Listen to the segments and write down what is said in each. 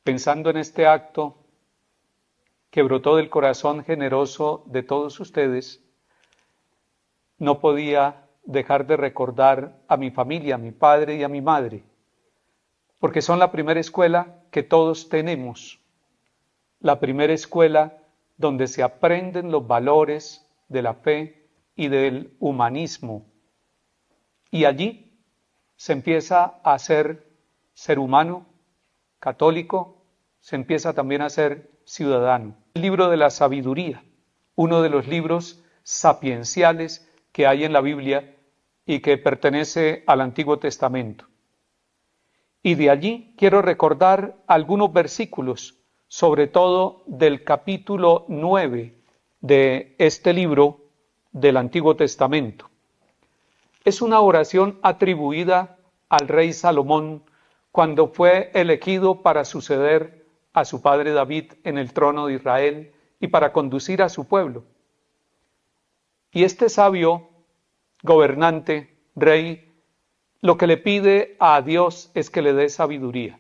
Pensando en este acto que brotó del corazón generoso de todos ustedes, no podía dejar de recordar a mi familia, a mi padre y a mi madre, porque son la primera escuela que todos tenemos, la primera escuela donde se aprenden los valores de la fe y del humanismo. Y allí se empieza a ser humano, católico, se empieza también a ser ciudadano. El libro de la sabiduría, uno de los libros sapienciales que hay en la Biblia y que pertenece al Antiguo Testamento. Y de allí quiero recordar algunos versículos, sobre todo del capítulo 9 de este libro del Antiguo Testamento. Es una oración atribuida al rey Salomón cuando fue elegido para suceder a su padre David en el trono de Israel y para conducir a su pueblo. Y este sabio gobernante, rey, lo que le pide a Dios es que le dé sabiduría.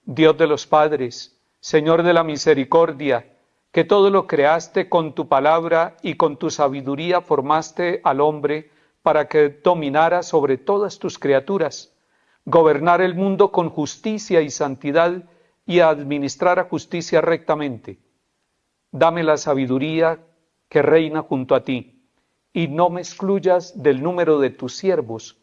Dios de los padres, Señor de la misericordia, que todo lo creaste con tu palabra y con tu sabiduría formaste al hombre para que dominara sobre todas tus criaturas, gobernar el mundo con justicia y santidad y administrar a justicia rectamente. Dame la sabiduría que reina junto a ti, y no me excluyas del número de tus siervos,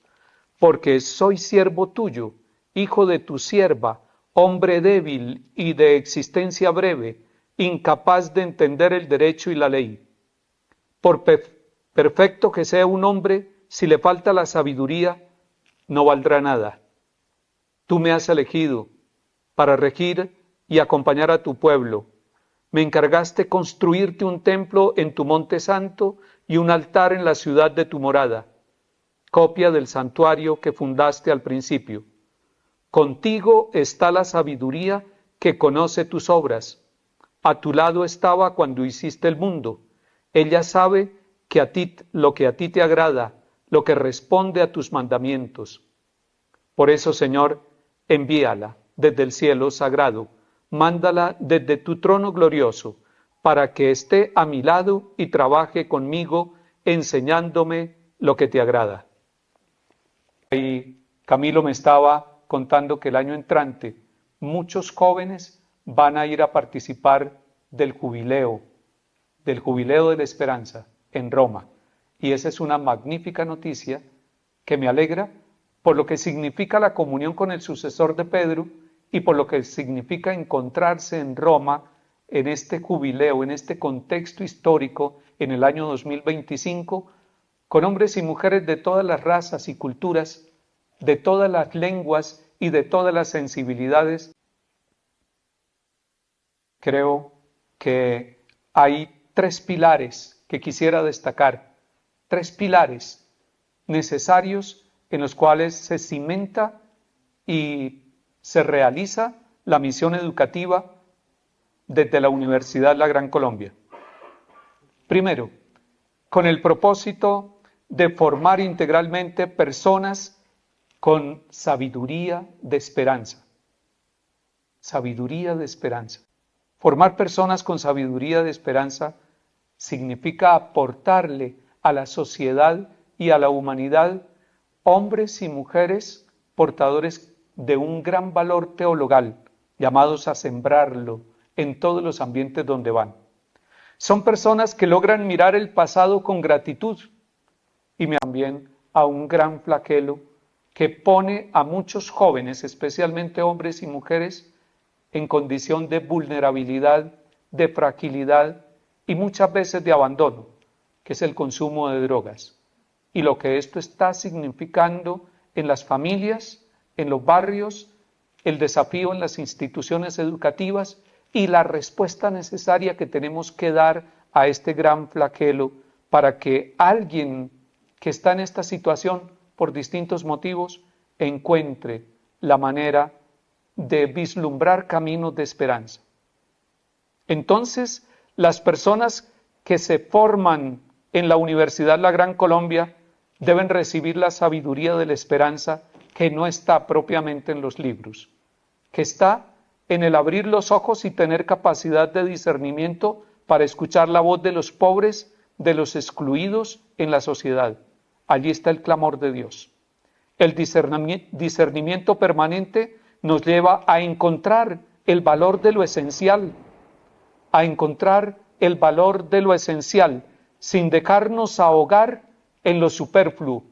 porque soy siervo tuyo, hijo de tu sierva, hombre débil y de existencia breve, incapaz de entender el derecho y la ley. Por perfecto que sea un hombre, si le falta la sabiduría, no valdrá nada. Tú me has elegido para regir y acompañar a tu pueblo. Me encargaste construirte un templo en tu monte santo y un altar en la ciudad de tu morada, copia del santuario que fundaste al principio. Contigo está la sabiduría que conoce tus obras. A tu lado estaba cuando hiciste el mundo. Ella sabe que lo que a ti te agrada, lo que responde a tus mandamientos. Por eso, Señor, envíala desde el cielo sagrado, mándala desde tu trono glorioso, para que esté a mi lado y trabaje conmigo, enseñándome lo que te agrada. Y Camilo me estaba contando que el año entrante muchos jóvenes van a ir a participar del jubileo de la esperanza en Roma. Y esa es una magnífica noticia que me alegra por lo que significa la comunión con el sucesor de Pedro y por lo que significa encontrarse en Roma en este jubileo, en este contexto histórico en el año 2025, con hombres y mujeres de todas las razas y culturas, de todas las lenguas y de todas las sensibilidades. Creo que hay tres pilares que quisiera destacar, tres pilares necesarios en los cuales se cimenta y se realiza la misión educativa desde la Universidad La Gran Colombia. Primero, con el propósito de formar integralmente personas con sabiduría de esperanza. Sabiduría de esperanza. Formar personas con sabiduría de esperanza significa aportarle a la sociedad y a la humanidad hombres y mujeres portadores de un gran valor teologal, llamados a sembrarlo en todos los ambientes donde van. Son personas que logran mirar el pasado con gratitud y también a un gran flagelo que pone a muchos jóvenes, especialmente hombres y mujeres, en condición de vulnerabilidad, de fragilidad y muchas veces de abandono, que es el consumo de drogas. Y lo que esto está significando en las familias, en los barrios, el desafío en las instituciones educativas y la respuesta necesaria que tenemos que dar a este gran flagelo para que alguien que está en esta situación por distintos motivos encuentre la manera de vislumbrar caminos de esperanza. Entonces, las personas que se forman en la Universidad La Gran Colombia deben recibir la sabiduría de la esperanza que no está propiamente en los libros, que está en el abrir los ojos y tener capacidad de discernimiento para escuchar la voz de los pobres, de los excluidos en la sociedad. Allí está el clamor de Dios. El discernimiento permanente nos lleva a encontrar el valor de lo esencial, a encontrar el valor de lo esencial, sin dejarnos ahogar en lo superfluo,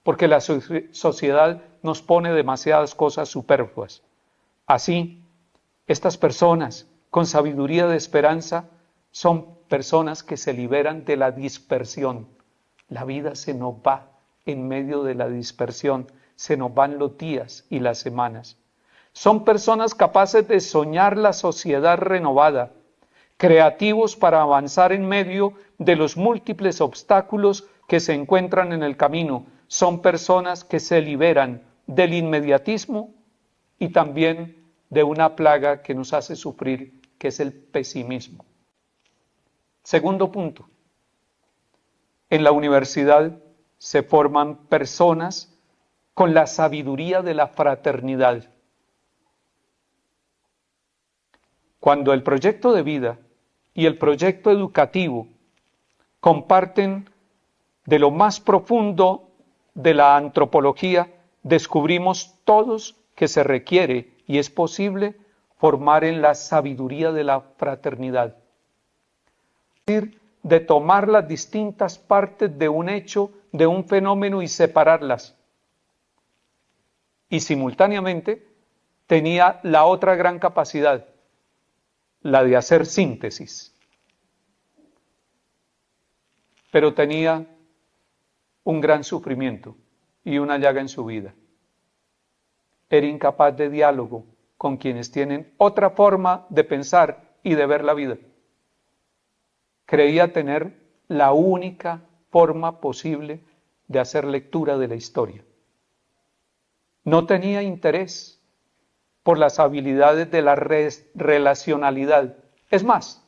porque la sociedad nos pone demasiadas cosas superfluas. Así, estas personas con sabiduría de esperanza son personas que se liberan de la dispersión. La vida se nos va en medio de la dispersión, se nos van los días y las semanas. Son personas capaces de soñar la sociedad renovada, creativos para avanzar en medio de los múltiples obstáculos que se encuentran en el camino. Son personas que se liberan del inmediatismo y también de una plaga que nos hace sufrir, que es el pesimismo. Segundo punto. En la universidad se forman personas con la sabiduría de la fraternidad. Cuando el proyecto de vida y el proyecto educativo comparten de lo más profundo de la antropología, descubrimos todos que se requiere y es posible formar en la sabiduría de la fraternidad. Es decir, de tomar las distintas partes de un hecho, de un fenómeno y separarlas. Y simultáneamente tenía la otra gran capacidad, la de hacer síntesis. Pero tenía un gran sufrimiento y una llaga en su vida. Era incapaz de diálogo con quienes tienen otra forma de pensar y de ver la vida. Creía tener la única forma posible de hacer lectura de la historia. No tenía interés por las habilidades de la relacionalidad. Es más,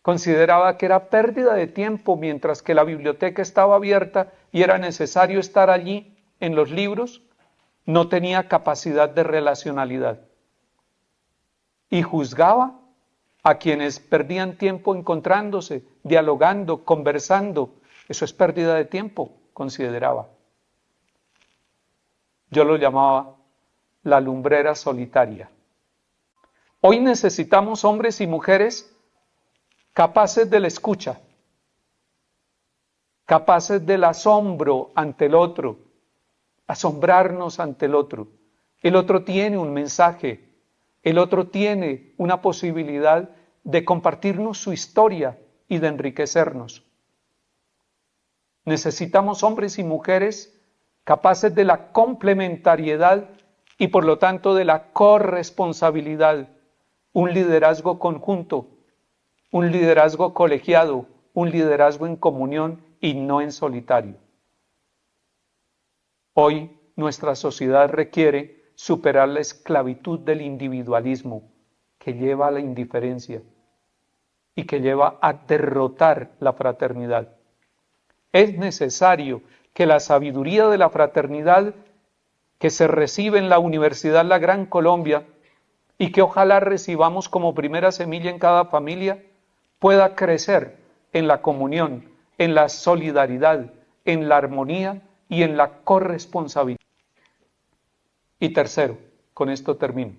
consideraba que era pérdida de tiempo mientras que la biblioteca estaba abierta y era necesario estar allí en los libros. No tenía capacidad de relacionalidad. Y juzgaba a quienes perdían tiempo encontrándose, dialogando, conversando. Eso es pérdida de tiempo, consideraba. Yo lo llamaba la lumbrera solitaria. Hoy necesitamos hombres y mujeres capaces de la escucha, capaces del asombro ante el otro, asombrarnos ante el otro. El otro tiene un mensaje, el otro tiene una posibilidad de compartirnos su historia y de enriquecernos. Necesitamos hombres y mujeres capaces de la complementariedad y por lo tanto de la corresponsabilidad, un liderazgo conjunto, un liderazgo colegiado, un liderazgo en comunión y no en solitario. Hoy nuestra sociedad requiere superar la esclavitud del individualismo que lleva a la indiferencia y que lleva a derrotar la fraternidad. Es necesario que la sabiduría de la fraternidad que se recibe en la Universidad La Gran Colombia y que ojalá recibamos como primera semilla en cada familia, pueda crecer en la comunión, en la solidaridad, en la armonía y en la corresponsabilidad. Y tercero, con esto termino.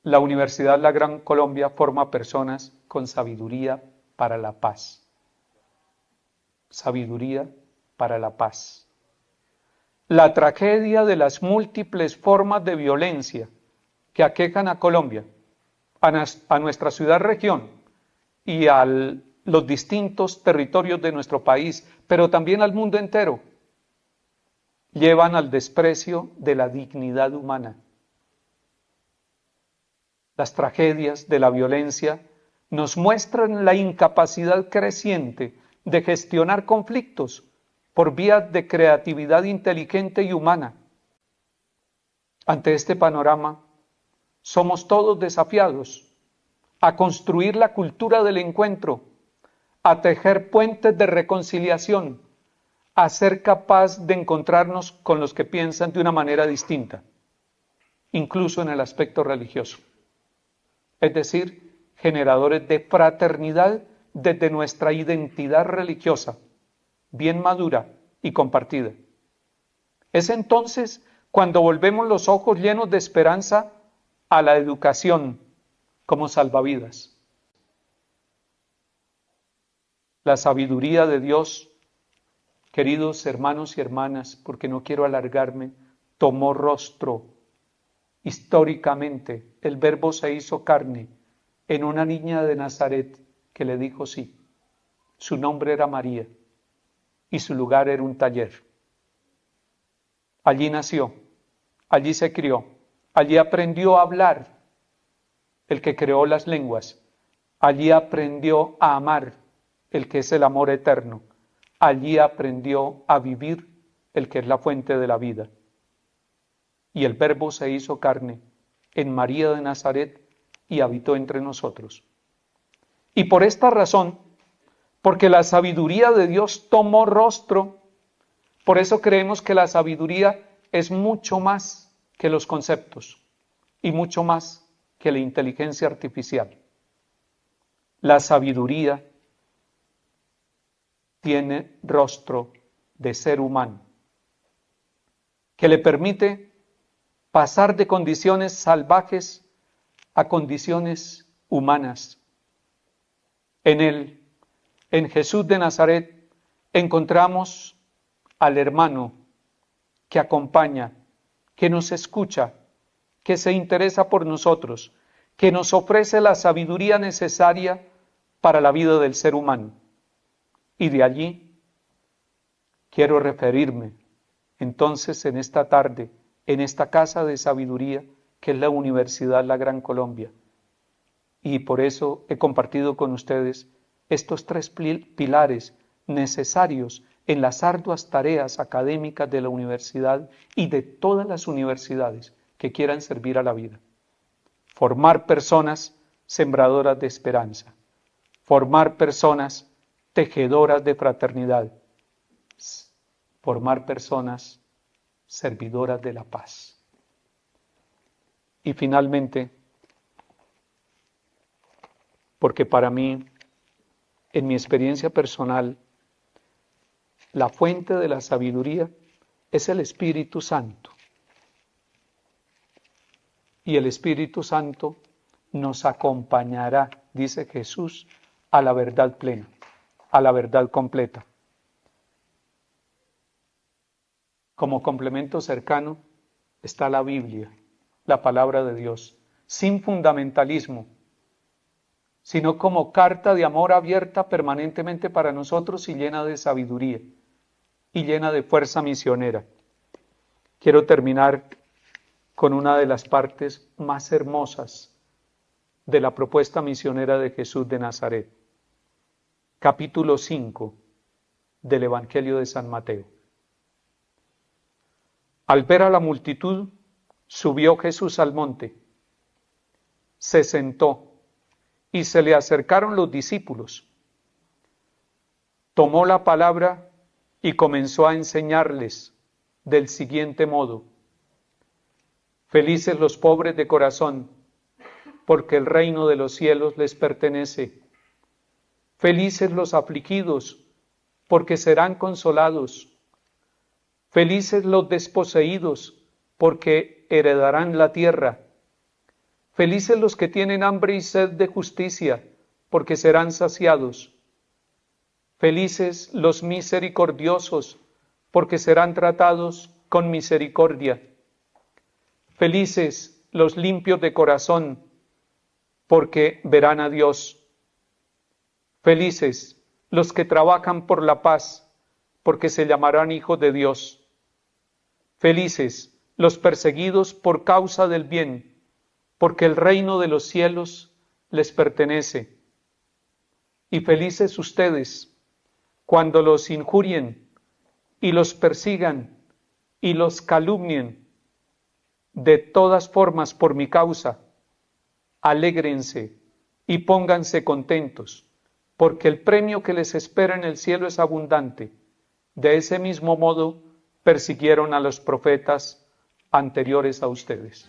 La Universidad La Gran Colombia forma personas con sabiduría para la paz. Sabiduría para la paz. La tragedia de las múltiples formas de violencia que aquejan a Colombia, a nuestra ciudad-región y a los distintos territorios de nuestro país, pero también al mundo entero, llevan al desprecio de la dignidad humana. Las tragedias de la violencia nos muestran la incapacidad creciente de gestionar conflictos por vía de creatividad inteligente y humana. Ante este panorama, somos todos desafiados a construir la cultura del encuentro, a tejer puentes de reconciliación, a ser capaz de encontrarnos con los que piensan de una manera distinta. incluso en el aspecto religioso. Es decir, generadores de fraternidad desde nuestra identidad religiosa, bien madura y compartida. Es entonces cuando volvemos los ojos llenos de esperanza a la educación como salvavidas. La sabiduría de Dios, queridos hermanos y hermanas, porque no quiero alargarme, tomó rostro. Históricamente, el Verbo se hizo carne en una niña de Nazaret que le dijo sí. Su nombre era María y su lugar era un taller. Allí nació, allí se crió, allí aprendió a hablar el que creó las lenguas, allí aprendió a amar el que es el amor eterno, allí aprendió a vivir el que es la fuente de la vida. Y el Verbo se hizo carne en María de Nazaret y habitó entre nosotros. Y por esta razón, porque la sabiduría de Dios tomó rostro, por eso creemos que la sabiduría es mucho más que los conceptos y mucho más que la inteligencia artificial. La sabiduría tiene rostro de ser humano, que le permite pasar de condiciones salvajes a condiciones humanas. En él, en Jesús de Nazaret, encontramos al hermano que acompaña, que nos escucha, que se interesa por nosotros, que nos ofrece la sabiduría necesaria para la vida del ser humano. Y de allí quiero referirme entonces en esta tarde, en esta casa de sabiduría que es la Universidad La Gran Colombia. Y por eso he compartido con ustedes estos tres pilares necesarios en las arduas tareas académicas de la universidad y de todas las universidades que quieran servir a la vida. Formar personas sembradoras de esperanza, formar personas tejedoras de fraternidad, formar personas servidoras de la paz. Y finalmente, porque para mí, en mi experiencia personal, la fuente de la sabiduría es el Espíritu Santo. Y el Espíritu Santo nos acompañará, dice Jesús, a la verdad plena, a la verdad completa. Como complemento cercano está la Biblia, la palabra de Dios, sin fundamentalismo, sino como carta de amor abierta permanentemente para nosotros y llena de sabiduría y llena de fuerza misionera. Quiero terminar con una de las partes más hermosas de la propuesta misionera de Jesús de Nazaret. Capítulo 5 del Evangelio de San Mateo. Al ver a la multitud, subió Jesús al monte, se sentó y se le acercaron los discípulos. Tomó la palabra y comenzó a enseñarles del siguiente modo: Felices los pobres de corazón, porque el reino de los cielos les pertenece. Felices los afligidos, porque serán consolados. Felices los desposeídos, porque heredarán la tierra. Felices los que tienen hambre y sed de justicia, porque serán saciados. Felices los misericordiosos, porque serán tratados con misericordia. Felices los limpios de corazón, porque verán a Dios. Felices los que trabajan por la paz, porque se llamarán hijos de Dios. Felices los perseguidos por causa del bien, porque el reino de los cielos les pertenece. Y felices ustedes cuando los injurien y los persigan y los calumnien de todas formas por mi causa. Alégrense y pónganse contentos, porque el premio que les espera en el cielo es abundante. De ese mismo modo persiguieron a los profetas anteriores a ustedes.